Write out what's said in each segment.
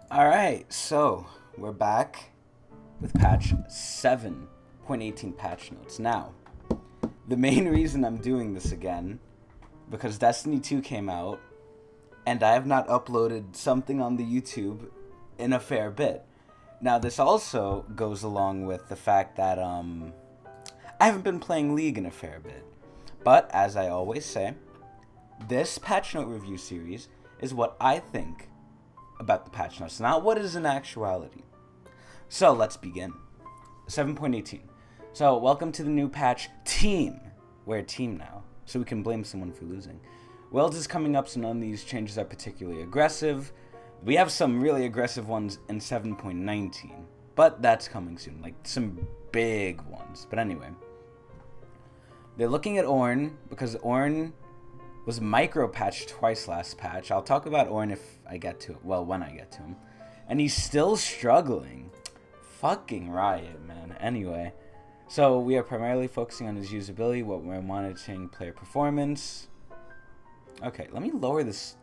Alright, so we're back with patch 7.18 patch notes. Now, the main reason I'm doing this again, because Destiny 2 came out, and I have not uploaded something on the YouTube in a fair bit. Now, this also goes along with the fact that I haven't been playing League in a fair bit. But, as I always say, this patch note review series is what I think about the patch notes, not what is in actuality. So let's begin. 7.18. So welcome to the new patch, Team. We're a team now, so we can blame someone for losing. Worlds is coming up, so none of these changes are particularly aggressive. We have some really aggressive ones in 7.19, but that's coming soon, like some big ones. But anyway, they're looking at ORNN, because ORNN was micro-patched twice last patch. I'll talk about ORNN if I get to it. Well, when I get to him. And he's still struggling. Fucking Riot, man. Anyway. So, we are primarily focusing on his usability, what we're monitoring player performance. Okay, let me lower this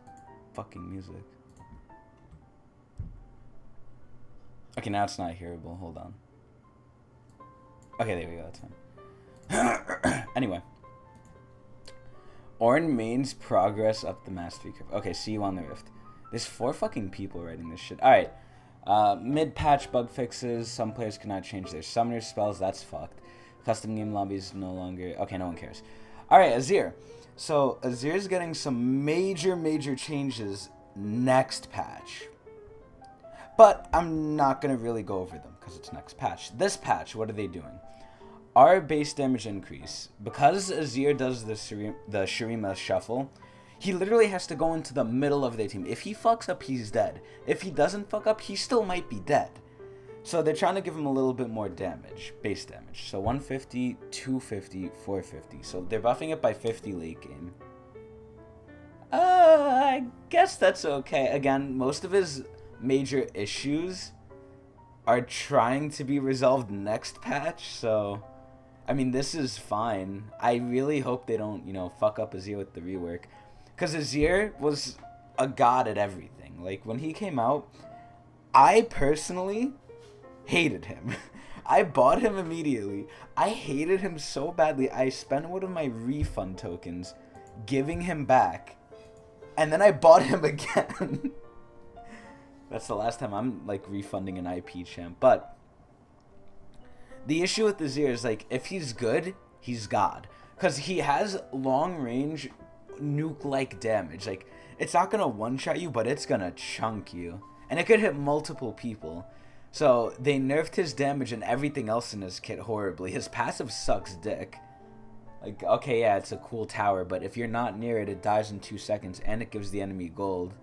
fucking music. Okay, now it's not hearable. Hold on. Okay, there we go. That's fine. Anyway. ORNN mains progress up the mastery curve. Okay, see you on the Rift. There's 4 fucking people writing this shit. Alright. Mid-patch bug fixes. Some players cannot change their summoner spells. That's fucked. Custom game lobbies no longer... Okay, no one cares. Alright, Azir. So, Azir's getting some major changes next patch. But I'm not going to really go over them because it's next patch. This patch, what are they doing? Our base damage increase, because Azir does the Shurima shuffle, he literally has to go into the middle of their team. If he fucks up, he's dead. If he doesn't fuck up, he still might be dead. So they're trying to give him a little bit more damage, base damage. So 150, 250, 450. So they're buffing it by 50 late game. I guess that's okay. Again, most of his major issues are trying to be resolved next patch, so... I mean, this is fine. I really hope they don't, fuck up Azir with the rework. Because Azir was a god at everything. Like, when he came out, I personally hated him. I bought him immediately. I hated him so badly, I spent one of my refund tokens giving him back. And then I bought him again. That's the last time I'm, refunding an IP champ. But... the issue with Azir is, if he's good, he's God. Because he has long-range, nuke-like damage. It's not going to one-shot you, but it's going to chunk you. And it could hit multiple people. So, they nerfed his damage and everything else in his kit horribly. His passive sucks dick. Okay, yeah, it's a cool tower, but if you're not near it, it dies in 2 seconds, and it gives the enemy gold.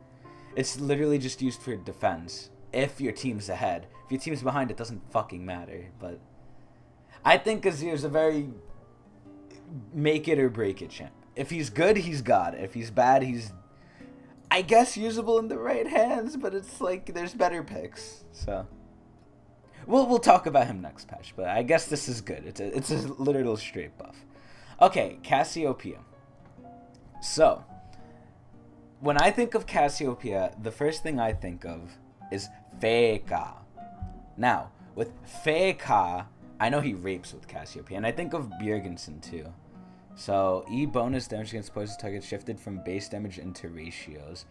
It's literally just used for defense. If your team's ahead. If your team's behind, it doesn't fucking matter, but... I think Azir's a very make it or break it champ. If he's good, he's God. If he's bad, he's, I guess, usable in the right hands, but it's there's better picks. So we'll talk about him next patch, but I guess this is good. It's a literal straight buff. Okay, Cassiopeia. So when I think of Cassiopeia, the first thing I think of is Feka. Now, with Feka, I know he rapes with Cassiopeia, and I think of Bjergensen too. So, E bonus damage against poison targets shifted from base damage into ratios.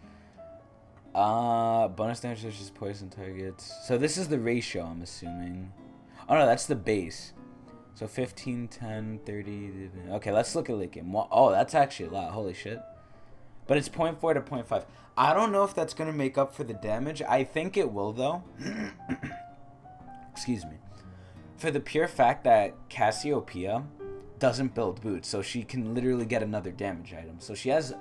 Bonus damage versus poison targets. So this is the ratio, I'm assuming. Oh no, that's the base. So 15, 10, 30... Okay, let's look at late game. Oh, that's actually a lot. Holy shit. But it's 0.4 to 0.5. I don't know if that's going to make up for the damage. I think it will, though. Excuse me. For the pure fact that Cassiopeia doesn't build boots, so she can literally get another damage item. So she has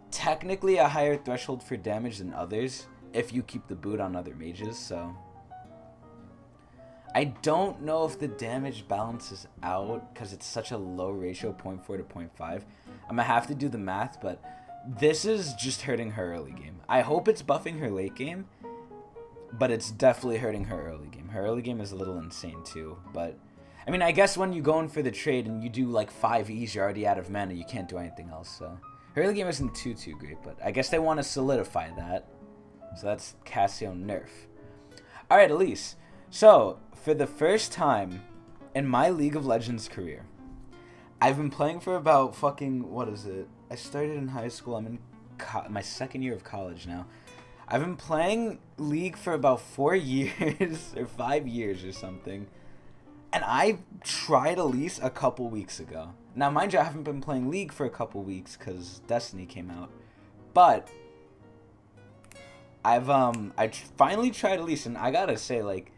technically a higher threshold for damage than others if you keep the boot on other mages, so... I don't know if the damage balances out because it's such a low ratio, 0.4 to 0.5. I'm going to have to do the math, but this is just hurting her early game. I hope it's buffing her late game, but it's definitely hurting her early game. Her early game is a little insane too, but... I mean, I guess when you go in for the trade and you do 5 E's, you're already out of mana, you can't do anything else, so... Her early game isn't too great, but I guess they want to solidify that So that's Cassio nerf. Alright, Elise. So, for the first time in my League of Legends career, I've been playing for about fucking, what is it? I started in high school. I'm in my second year of college now. I've been playing League for about 4 years or 5 years or something. And I tried Elise a couple weeks ago. Now, mind you, I haven't been playing League for a couple weeks because Destiny came out. But I finally tried Elise, and I gotta say, like,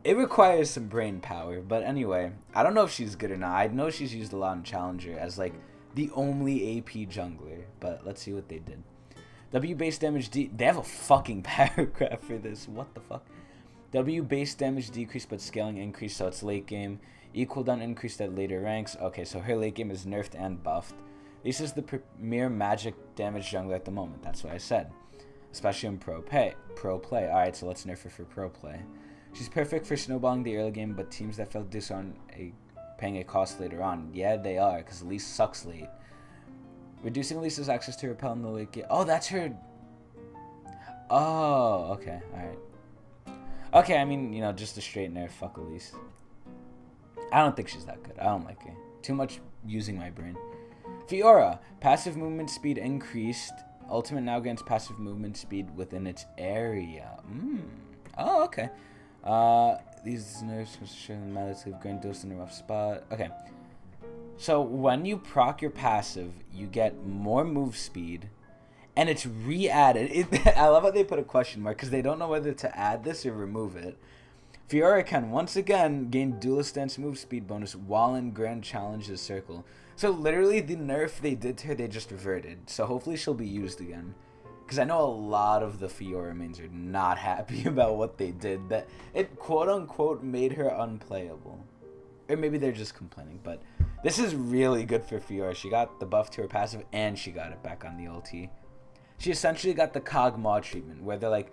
it requires some brain power. But anyway, I don't know if she's good or not. I know she's used a lot in Challenger as, like, the only AP jungler. But let's see what they did. W base damage they have a fucking paragraph for this. What the fuck? W base damage decreased but scaling increased, so it's late game. E cooldown increased at later ranks. Okay, so her late game is nerfed and buffed. This is the premier magic damage jungler at the moment. That's what I said. Especially in pro play. Alright, so let's nerf her for pro play. She's perfect for snowballing the early game, but teams that fail to do so are paying a cost later on. Yeah, they are, because Elise sucks late. Reducing Elise's access to repel in the late game. Oh, that's her. Oh, okay, alright. Okay, I mean, you know, just a straight nerf. Fuck Elise. I don't think she's that good. I don't like her. Too much using my brain. Fiora. Passive movement speed increased. Ultimate now gains passive movement speed within its area. Oh, okay. These nerfs show the matters of going dose in a rough spot. Okay. So when you proc your passive, you get more move speed. And it's re-added. I love how they put a question mark because they don't know whether to add this or remove it. Fiora can once again gain duelist stance move speed bonus while in Grand Challenges circle. So literally the nerf they did to her, they just reverted. So hopefully she'll be used again. Because I know a lot of the Fiora mains are not happy about what they did. That it quote unquote made her unplayable. Or maybe they're just complaining. But this is really good for Fiora. She got the buff to her passive and she got it back on the ulti. She essentially got the Kog'Maw treatment, where they're like,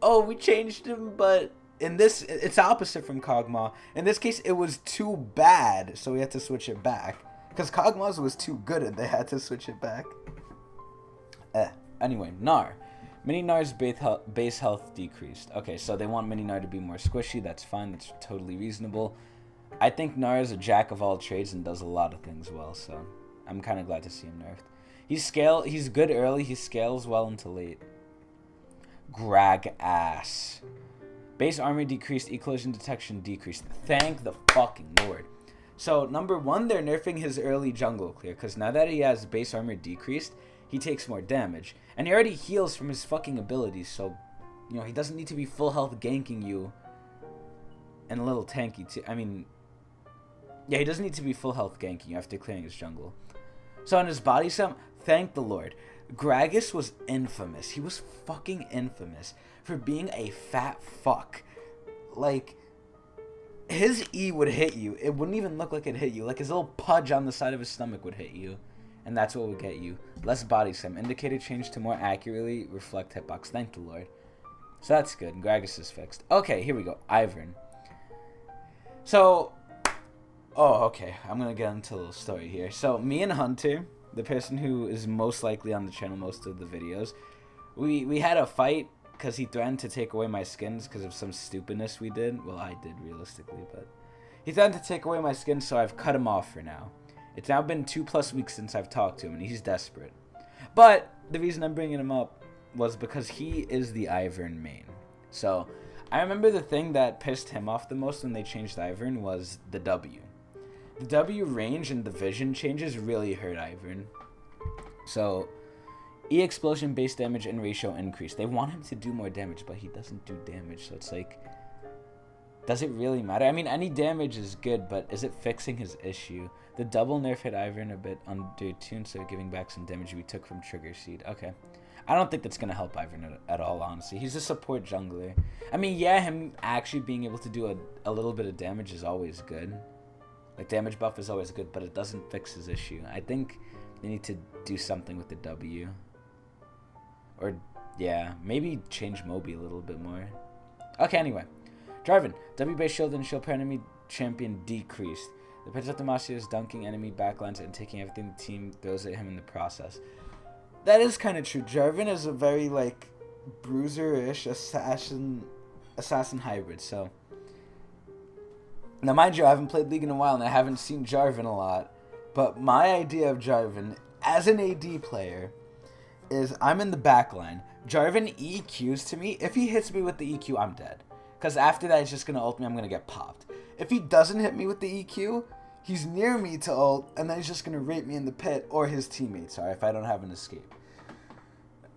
oh, we changed him, but in this, it's opposite from Kog'Maw. In this case, it was too bad, so we had to switch it back. Because Kog'Maw's was too good, and they had to switch it back. Anyway, Gnar. Mini Gnar's base health decreased. Okay, so they want Mini Gnar to be more squishy. That's fine. That's totally reasonable. I think Gnar is a jack of all trades and does a lot of things well, so I'm kind of glad to see him nerfed. He's good early. He scales well into late. Grag ass. Base armor decreased. E-collision detection decreased. Thank the fucking lord. So, number one, they're nerfing his early jungle clear. Because now that he has base armor decreased, he takes more damage. And he already heals from his fucking abilities. So, you know, he doesn't need to be full health ganking you. And a little tanky too. I mean, yeah, he doesn't need to be full health ganking you after clearing his jungle. So, in his body sum, thank the Lord. Gragas was infamous. He was fucking infamous for being a fat fuck. Like, his E would hit you. It wouldn't even look like it hit you. Like, his little pudge on the side of his stomach would hit you. And that's what would get you. Less body sum. Indicator change to more accurately reflect hitbox. Thank the Lord. So that's good. Gragas is fixed. Okay, here we go. Ivern. So, oh, okay. I'm going to get into a little story here. So, me and Hunter, the person who is most likely on the channel most of the videos, we had a fight because he threatened to take away my skins because of some stupidness we did. Well, I did, realistically, but he threatened to take away my skins, so I've cut him off for now. It's now been 2+ weeks since I've talked to him, and he's desperate. But the reason I'm bringing him up was because he is the Ivern main. So, I remember the thing that pissed him off the most when they changed Ivern was the W. The W range and the vision changes really hurt Ivern. So, E-explosion base damage and ratio increase. They want him to do more damage, but he doesn't do damage. So it's like, does it really matter? I mean, any damage is good, but is it fixing his issue? The double nerf hit Ivern a bit under tune, so giving back some damage we took from Trigger Seed. Okay. I don't think that's going to help Ivern at all, honestly. He's a support jungler. I mean, yeah, him actually being able to do a little bit of damage is always good. Like, damage buff is always good, but it doesn't fix his issue. I think they need to do something with the W. Or, yeah, maybe change Moby a little bit more. Okay, anyway. Jarvan. W-base shield and shield per enemy champion decreased. The pitch of Demacia is dunking enemy backlines and taking everything the team throws at him in the process. That is kind of true. Jarvan is a very, like, bruiser-ish assassin hybrid. So now, mind you, I haven't played League in a while and I haven't seen Jarvan a lot. But my idea of Jarvan as an AD player is I'm in the back line. Jarvan EQs to me. If he hits me with the EQ, I'm dead. Because after that, he's just going to ult me. I'm going to get popped. If he doesn't hit me with the EQ, he's near me to ult, and then he's just going to rape me in the pit, or his teammates are, if I don't have an escape.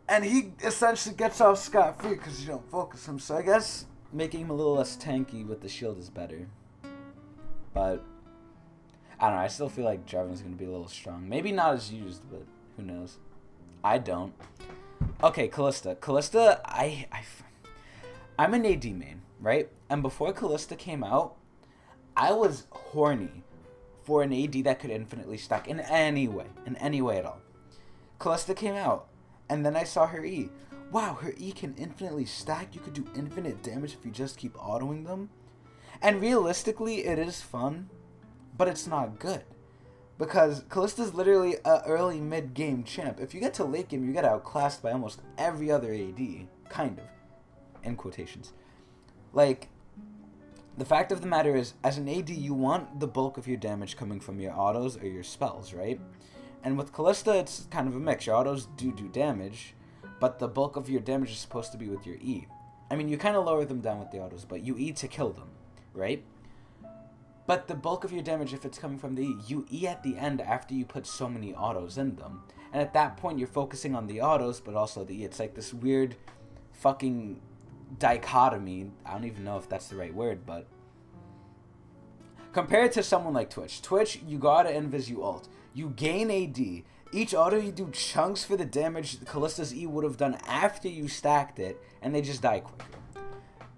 And he essentially gets off scot-free because you don't focus him. So I guess making him a little less tanky with the shield is better. But I don't know. I still feel like Jarvan's going to be a little strong. Maybe not as used, but who knows. I don't. Okay, Kalista. Kalista, I'm an AD main, right? And before Kalista came out, I was horny for an AD that could infinitely stack in any way at all. Kalista came out, and then I saw her E. Wow, her E can infinitely stack. You could do infinite damage if you just keep autoing them. And realistically, it is fun, but it's not good. Because Kalista's literally an early mid-game champ. If you get to late game, you get outclassed by almost every other AD. Kind of. In quotations. Like, the fact of the matter is, as an AD, you want the bulk of your damage coming from your autos or your spells, right? And with Kalista, it's kind of a mix. Your autos do damage, but the bulk of your damage is supposed to be with your E. I mean, you kind of lower them down with the autos, but you E to kill them, right? But the bulk of your damage, if it's coming from the E, you E at the end after you put so many autos in them. And at that point, you're focusing on the autos, but also the E. It's like this weird fucking dichotomy. I don't even know if that's the right word, but compared to someone like Twitch. Twitch, you gotta invis, you ult. You gain AD. Each auto you do chunks for the damage Kalista's E would have done after you stacked it, and they just die quicker.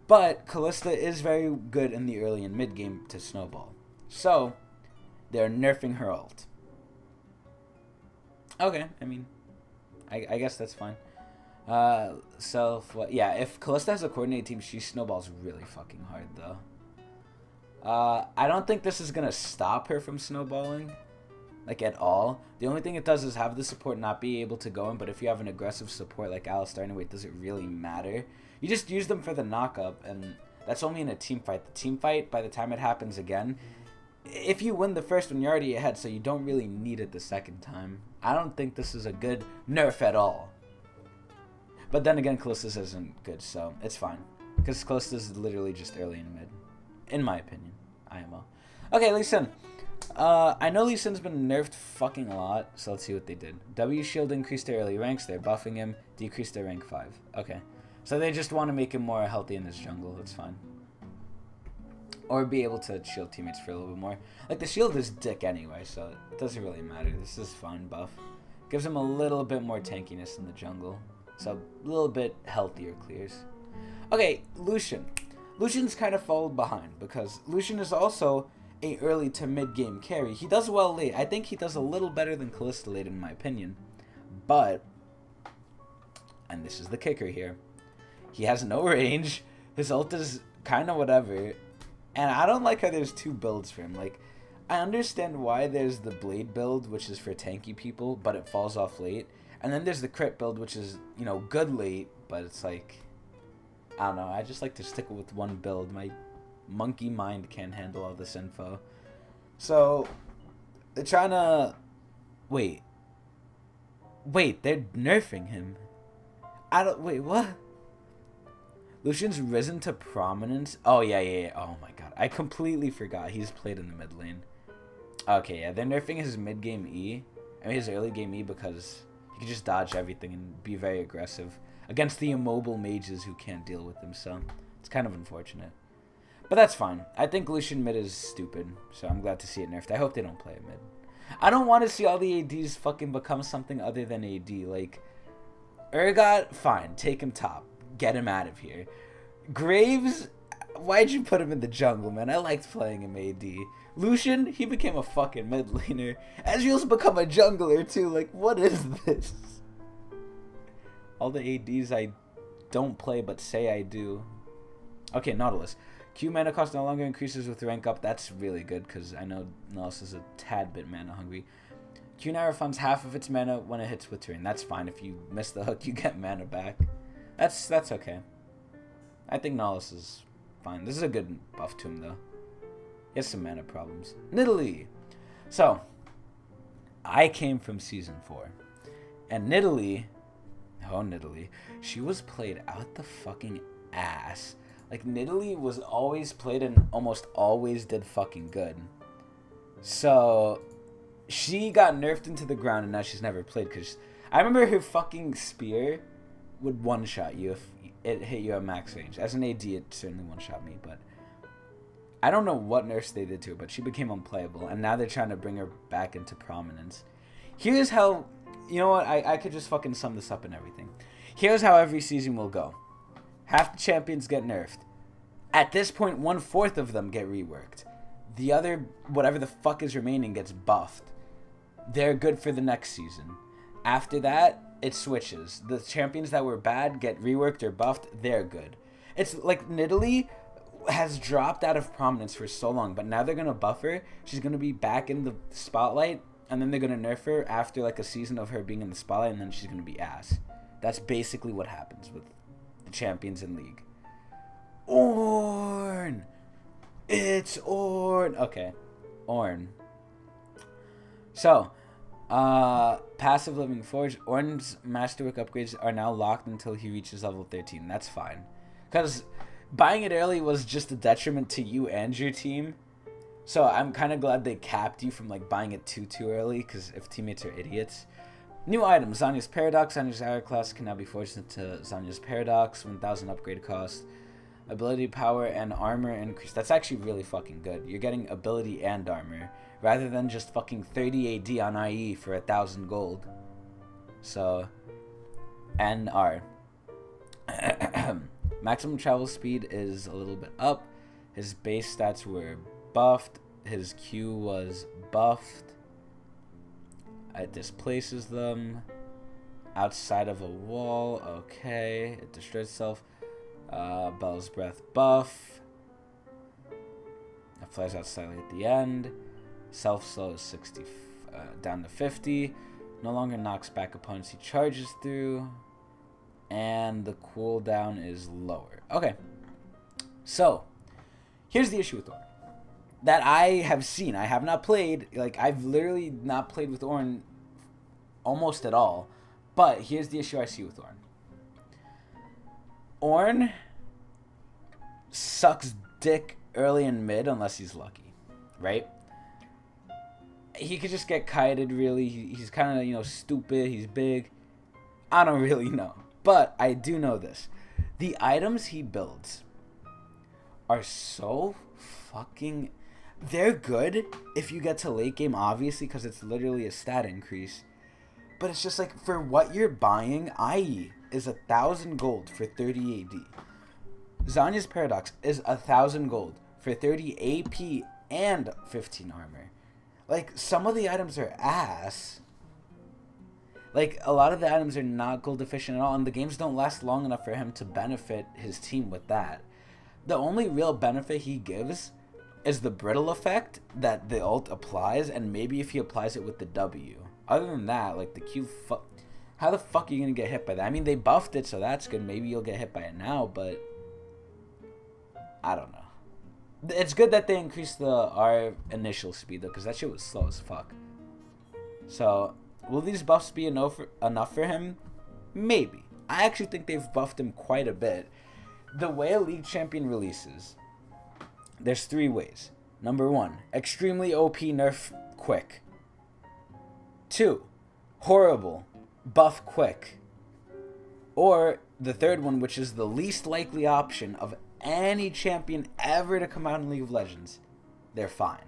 But Kalista is very good in the early and mid game to snowball. So, they're nerfing her ult. Okay, I mean, I guess that's fine. Yeah, if Kalista has a coordinated team, she snowballs really fucking hard, though. I don't think this is gonna stop her from snowballing, like, at all. The only thing it does is have the support not be able to go in, but if you have an aggressive support like Alistar, anyway, does it really matter? You just use them for the knock-up, and that's only in a team fight. The team fight, by the time it happens again, if you win the first one, you're already ahead, so you don't really need it the second time. I don't think this is a good nerf at all. But then again, Kalista's isn't good, so it's fine. Because Kalista's literally just early and mid. In my opinion. IMO. Okay, Lee Sin. I know Lee Sin's been nerfed fucking a lot, so let's see what they did. W shield increased their early ranks, they're buffing him, decreased their rank 5. Okay. So they just want to make him more healthy in this jungle, that's fine. Or be able to shield teammates for a little bit more. Like, the shield is dick anyway, so it doesn't really matter. This is fine buff. Gives him a little bit more tankiness in the jungle. So, a little bit healthier clears. Okay, Lucian. Lucian's kind of followed behind, because Lucian is also a early to mid-game carry. He does well late. I think he does a little better than Kalista late, in my opinion. But, and this is the kicker here, he has no range. His ult is kind of whatever. And I don't like how there's two builds for him. Like, I understand why there's the Blade build, which is for tanky people, but it falls off late. And then there's the crit build, which is, you know, good late, but it's like, I don't know. I just like to stick with one build. My monkey mind can't handle all this info. So, they're trying to... Wait, they're nerfing him. Wait, what? Lucian's risen to prominence. Oh, yeah. Oh, my God. I completely forgot. He's played in the mid lane. Okay, yeah. They're nerfing his mid-game E. I mean, his early-game E because he can just dodge everything and be very aggressive against the immobile mages who can't deal with him, so it's kind of unfortunate. But that's fine. I think Lucian mid is stupid, so I'm glad to see it nerfed. I hope they don't play it mid. I don't want to see all the ADs fucking become something other than AD. Like, Urgot, fine. Take him top. Get him out of here. Graves, why'd you put him in the jungle, man? I liked playing him AD. Lucian, he became a fucking mid laner. Ezreal's become a jungler too. Like, what is this? All the ADs I don't play but say I do. Okay, Nautilus. Q mana cost no longer increases with rank up. That's really good because I know Nautilus is a tad bit mana hungry. Q now refunds half of its mana when it hits with turn. That's fine. If you miss the hook, you get mana back. That's okay. I think Nihilus is fine. This is a good buff to him, though. He has some mana problems. Nidalee. So, I came from Season 4. And Nidalee, she was played out the fucking ass. Like, Nidalee was always played and almost always did fucking good. So, she got nerfed into the ground and now she's never played. Because I remember her fucking spear would one-shot you if it hit you at max range. As an AD, it certainly one-shot me, but I don't know what nerfs they did to her, but she became unplayable, and now they're trying to bring her back into prominence. Here's how, you know what, I could just fucking sum this up and everything. Here's how every season will go. Half the champions get nerfed. At this point, 1/4 of them get reworked. The other, whatever the fuck is remaining, gets buffed. They're good for the next season. After that, it switches. The champions that were bad get reworked or buffed. They're good. It's like Nidalee has dropped out of prominence for so long, but now they're going to buff her. She's going to be back in the spotlight, and then they're going to nerf her after like a season of her being in the spotlight, and then she's going to be ass. That's basically what happens with the champions in League. Ornn! It's Ornn! Okay. Ornn. So, passive Living Forge. Ornn's Masterwork upgrades are now locked until he reaches level 13. That's fine. Because buying it early was just a detriment to you and your team. So I'm kind of glad they capped you from like buying it too early, because if teammates are idiots. New items. Zanya's Paradox. Zanya's Hourglass can now be forged into Zanya's Paradox. 1000 upgrade cost. Ability, power, and armor increase. That's actually really fucking good. You're getting ability and armor, rather than just fucking 30 AD on IE for 1000 gold. So, and R. Maximum travel speed is a little bit up. His base stats were buffed. His Q was buffed. It displaces them. Outside of a wall. Okay. It destroys itself. Bell's Breath buff. It flies out slightly at the end. Self slow is 60 down to 50. No longer knocks back opponents he charges through. And the cooldown is lower. Okay. So, here's the issue with Ornn. That I have seen. I have not played. Like, I've literally not played with Ornn almost at all. But here's the issue I see with Ornn. Ornn sucks dick early and mid unless he's lucky. Right? He could just get kited, really. He's kind of, you know, stupid. He's big. I don't really know. But I do know this. The items he builds are so fucking... They're good if you get to late game, obviously, because it's literally a stat increase. But it's just like, for what you're buying, IE is 1000 gold for 30 AD. Zanya's Paradox is 1000 gold for 30 AP and 15 armor. Like, some of the items are ass. Like, a lot of the items are not gold efficient at all, and the games don't last long enough for him to benefit his team with that. The only real benefit he gives is the brittle effect that the ult applies, and maybe if he applies it with the W. Other than that, like, the Q, how the fuck are you going to get hit by that? I mean, they buffed it, so that's good. Maybe you'll get hit by it now, but I don't know. It's good that they increased our initial speed, though, because that shit was slow as fuck. So, will these buffs be enough for him? Maybe. I actually think they've buffed him quite a bit. The way a League Champion releases, there's 3 ways. Number 1, extremely OP nerf quick. 2, horrible, buff quick. Or the third one, which is the least likely option of any champion ever to come out in League of Legends, they're fine.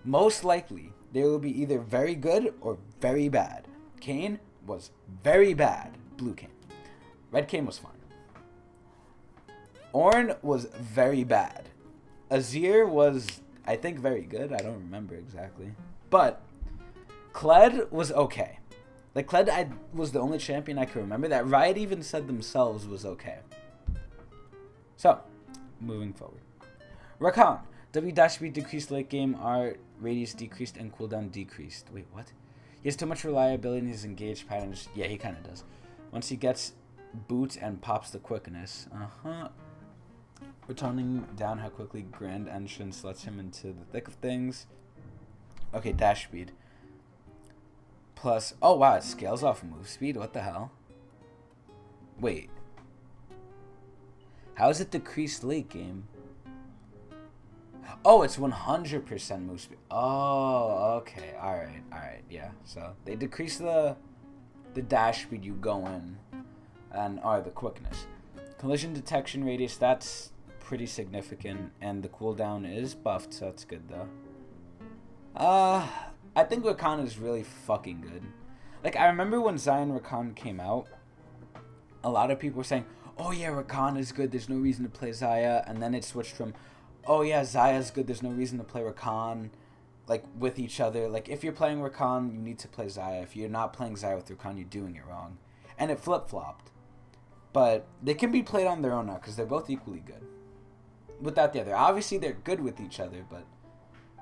Most likely, they will be either very good or very bad. Kayn was very bad. Blue Kayn. Red Kayn was fine. Ornn was very bad. Azir was, I think, very good. I don't remember exactly. But Kled was okay. Like, Kled was the only champion I can remember that Riot even said themselves was okay. So, moving forward. Rakan. W dash speed decreased late game, R radius decreased, and cooldown decreased. Wait, what? He has too much reliability in his engaged patterns. Yeah, he kind of does. Once he gets boots and pops the quickness. We're toning down how quickly Grand Entrance lets him into the thick of things. Okay, dash speed. Plus, oh wow, it scales off move speed? What the hell? Wait. How is it decreased late game? Oh, it's 100% move speed. Oh, okay. Alright, yeah. So, they decrease the dash speed you go in, and the quickness. Collision detection radius, that's pretty significant, and the cooldown is buffed, so that's good though. I think Rakan is really fucking good. Like, I remember when Zion Rakan came out, a lot of people were saying, oh yeah, Rakan is good, there's no reason to play Xayah, and then it switched from, oh yeah, Xayah's good, there's no reason to play Rakan, like, with each other. Like, if you're playing Rakan, you need to play Xayah. If you're not playing Xayah with Rakan, you're doing it wrong. And it flip-flopped. But they can be played on their own now, because they're both equally good. Without the other. Obviously, they're good with each other, but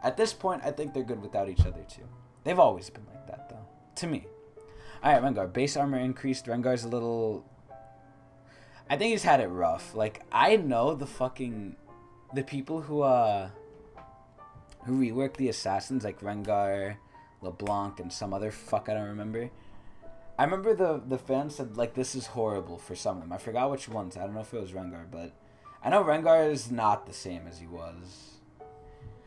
at this point, I think they're good without each other, too. They've always been like that, though. To me. Alright, Rengar. Base armor increased. Rengar's a little... I think he's had it rough. Like, I know the people who rework the assassins, like Rengar, LeBlanc, and some other fuck I don't remember. I remember the fans said, like, this is horrible for some of them. I forgot which ones. I don't know if it was Rengar, but I know Rengar is not the same as he was.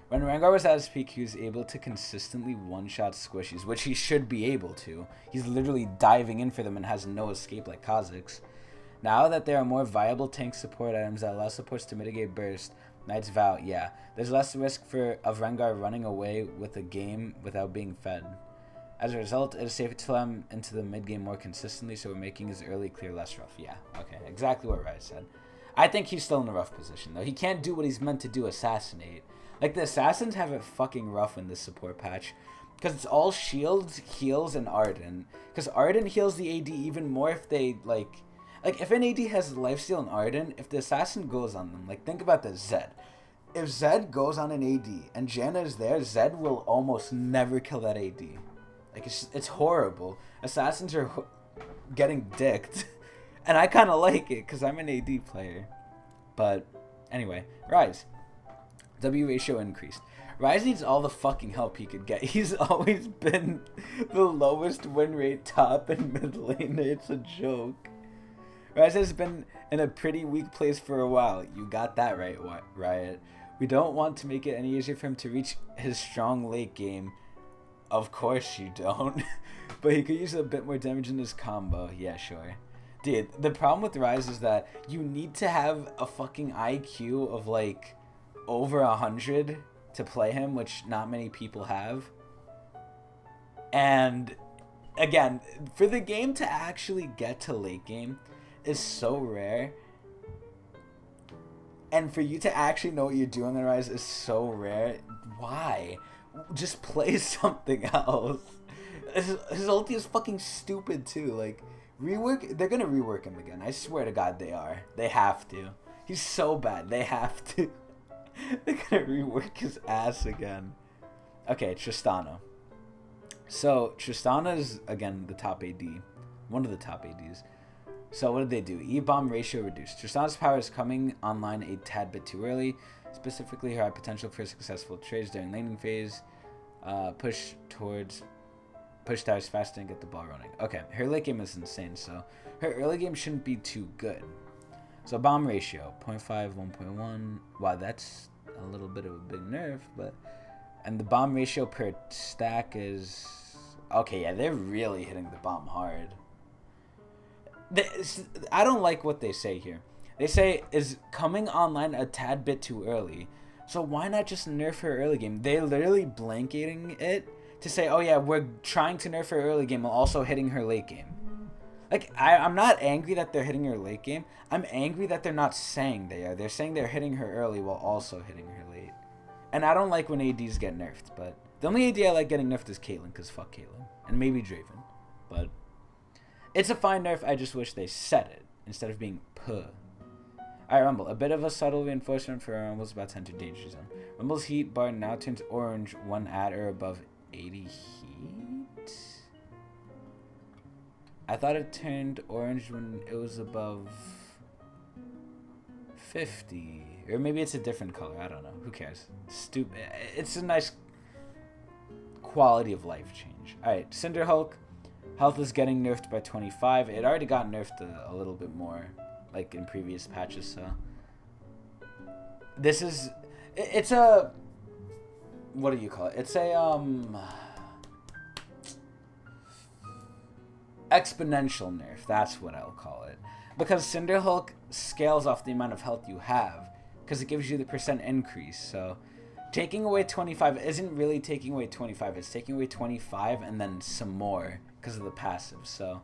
When Rengar was at his peak, he was able to consistently one-shot squishies, which he should be able to. He's literally diving in for them and has no escape like Kha'Zix. Now that there are more viable tank support items that allow supports to mitigate burst, Knight's Vow, yeah. There's less risk of Rengar running away with a game without being fed. As a result, it is safer to let him into the mid-game more consistently, so we're making his early clear less rough. Yeah, okay, exactly what Rise said. I think he's still in a rough position, though. He can't do what he's meant to do, assassinate. Like, the assassins have it fucking rough in this support patch, because it's all shields, heals, and Arden. Because Arden heals the AD even more if they, like, if an AD has lifesteal and Arden, if the assassin goes on them, like, think about this, Zed. If Zed goes on an AD and Janna is there, Zed will almost never kill that AD. Like, it's horrible. Assassins are getting dicked. And I kind of like it, because I'm an AD player. But, anyway, Rise. W ratio increased. Rise needs all the fucking help he could get. He's always been the lowest win rate top and mid laner. It's a joke. Rise has been in a pretty weak place for a while. You got that right, Riot. We don't want to make it any easier for him to reach his strong late game. Of course you don't. But he could use a bit more damage in his combo. Yeah, sure. Dude, the problem with Rise is that you need to have a fucking IQ of, like, over 100 to play him, which not many people have. And, again, for the game to actually get to late game is so rare. And for you to actually know what you're doing on Rise is so rare. Why? Just play something else. His ulti is fucking stupid too. Like, rework. They're gonna rework him again. I swear to God they are. They have to. He's so bad. They have to. They're gonna rework his ass again. Okay, Tristana. So, Tristana is, again, the top AD. One of the top ADs. So what did they do? E-bomb ratio reduced. Tristana's power is coming online a tad bit too early. Specifically, her high potential for successful trades during laning phase. Push towers faster and get the ball running. Okay, her late game is insane, so her early game shouldn't be too good. So bomb ratio, 0.5, 1.1. Wow, that's a little bit of a big nerf, but... And the bomb ratio per stack is... Okay, yeah, they're really hitting the bomb hard. I don't like what they say here. They say is coming online a tad bit too early. So why not just nerf her early game? They're literally blanketing it to say, oh yeah, we're trying to nerf her early game while also hitting her late game. Like, I'm not angry that they're hitting her late game. I'm angry that they're not saying they are. They're saying they're hitting her early while also hitting her late. And I don't like when ADs get nerfed, but the only AD I like getting nerfed is Caitlyn, because fuck Caitlyn. And maybe Draven. But it's a fine nerf, I just wish they said it instead of being puh. Alright, Rumble. A bit of a subtle reinforcement for Rumble's about to enter danger zone. Rumble's heat bar now turns orange when at or above 80 heat. I thought it turned orange when it was above 50. Or maybe it's a different color. I don't know. Who cares? Stupid. It's a nice quality of life change. Alright, Cinderhulk. Health is getting nerfed by 25. It already got nerfed a little bit more, like in previous patches, so. This is... It's a... What do you call it? It's a, exponential nerf. That's what I'll call it. Because Cinderhulk scales off the amount of health you have, because it gives you the percent increase, so... Taking away 25 isn't really taking away 25. It's taking away 25 and then some more because of the passive. So,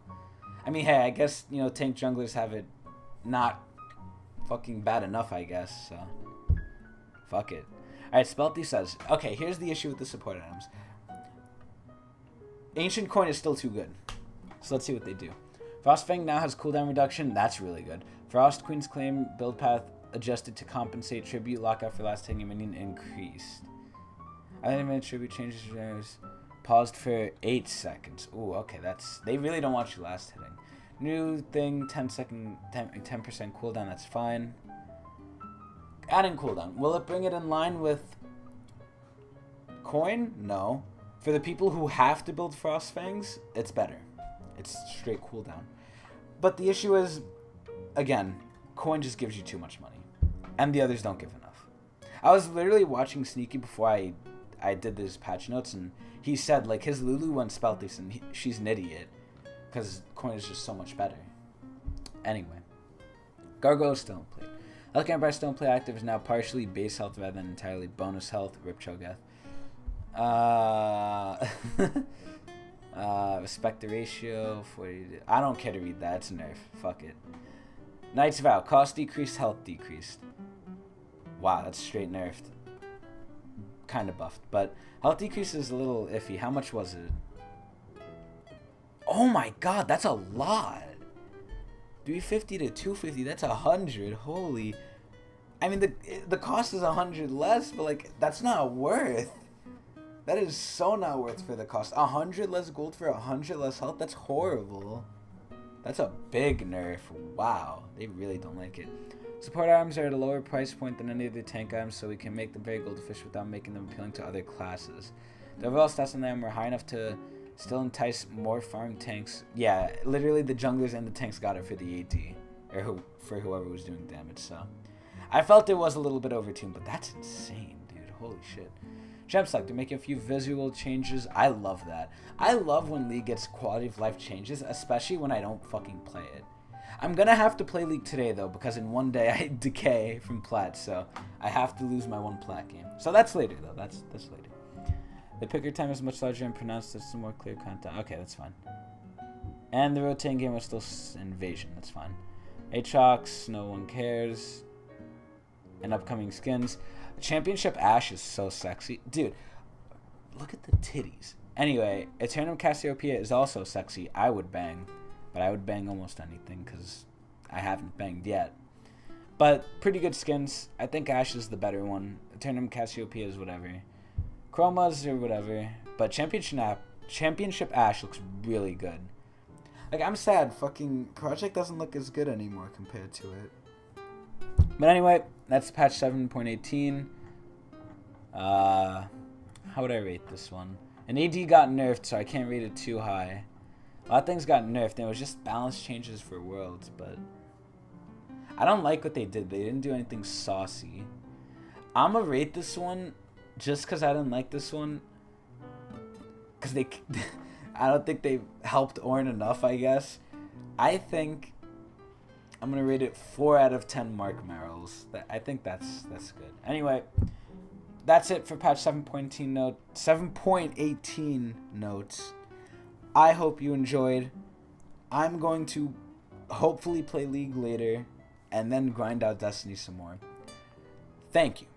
I mean, hey, I guess, you know, tank junglers have it not fucking bad enough, I guess. So, fuck it. Alright, Spelty says, okay, here's the issue with the support items. Ancient Coin is still too good. So let's see what they do. Frostfang now has cooldown reduction. That's really good. Frost Queen's Claim build path adjusted to compensate. Tribute lockout for last hitting a minion increased. Unlimited tribute changes paused for 8 seconds. Ooh, okay, that's... They really don't want you last hitting. New thing, 10% cooldown, that's fine. Adding cooldown. Will it bring it in line with Coin? No. For the people who have to build Frostfangs, it's better. It's straight cooldown. But the issue is, again, Coin just gives you too much money. And the others don't give enough. I was literally watching Sneaky before I did this patch notes, and he said, like, his Lulu went Speltis, and she's an idiot. Because Coin is just so much better. Anyway. Gargoyle Stone Plate. Elkambar Stone Plate active is now partially base health rather than entirely bonus health. Rip Cho'Gath. Respect the ratio. 40. I don't care to read that. It's a nerf. Fuck it. Knight's Vow. Cost decreased, health decreased. Wow, that's straight nerfed. Kind of buffed. But health decrease is a little iffy. How much was it? Oh my god, that's a lot. 350 to 250, that's 100. Holy. I mean, the cost is 100 less, but like, that's not worth. That is so not worth for the cost. 100 less gold for 100 less health? That's horrible. That's a big nerf. Wow. They really don't like it. Support items are at a lower price point than any of the tank items, so we can make them very goldfish without making them appealing to other classes. The overall stats on them were high enough to still entice more farm tanks. Yeah, literally the junglers and the tanks got it for the AD. Or for whoever was doing damage, so. I felt it was a little bit overtuned, but that's insane, dude. Holy shit. Champ Select, to make a few visual changes. I love that. I love when League gets quality of life changes, especially when I don't fucking play it. I'm gonna have to play League today, though, because in one day I decay from Plat, so I have to lose my one Plat game. So that's later, though. That's later. The picker time is much larger and pronounced as some more clear content. Okay, that's fine. And the rotating game was still Invasion. That's fine. Aatrox, no one cares. And upcoming skins. Championship Ash is so sexy. Dude, look at the titties. Anyway, Eternum Cassiopeia is also sexy. I would bang. But I would bang almost anything because I haven't banged yet. But pretty good skins. I think Ash is the better one. Eternum Cassiopeia is whatever. Chromas or whatever. But Championship Ash looks really good. Like, I'm sad. Fucking Project doesn't look as good anymore compared to it. But anyway, that's patch 7.18. How would I rate this one? An AD got nerfed, so I can't rate it too high. A lot of things got nerfed, and it was just balance changes for Worlds, but I don't like what they did. They didn't do anything saucy. I'm gonna rate this one just because I didn't like this one. Because I don't think they helped Ornn enough, I guess. I think I'm gonna rate it 4 out of 10 Mark Merrills. I think that's good. Anyway, that's it for patch 7.18 notes. I hope you enjoyed. I'm going to hopefully play League later and then grind out Destiny some more. Thank you.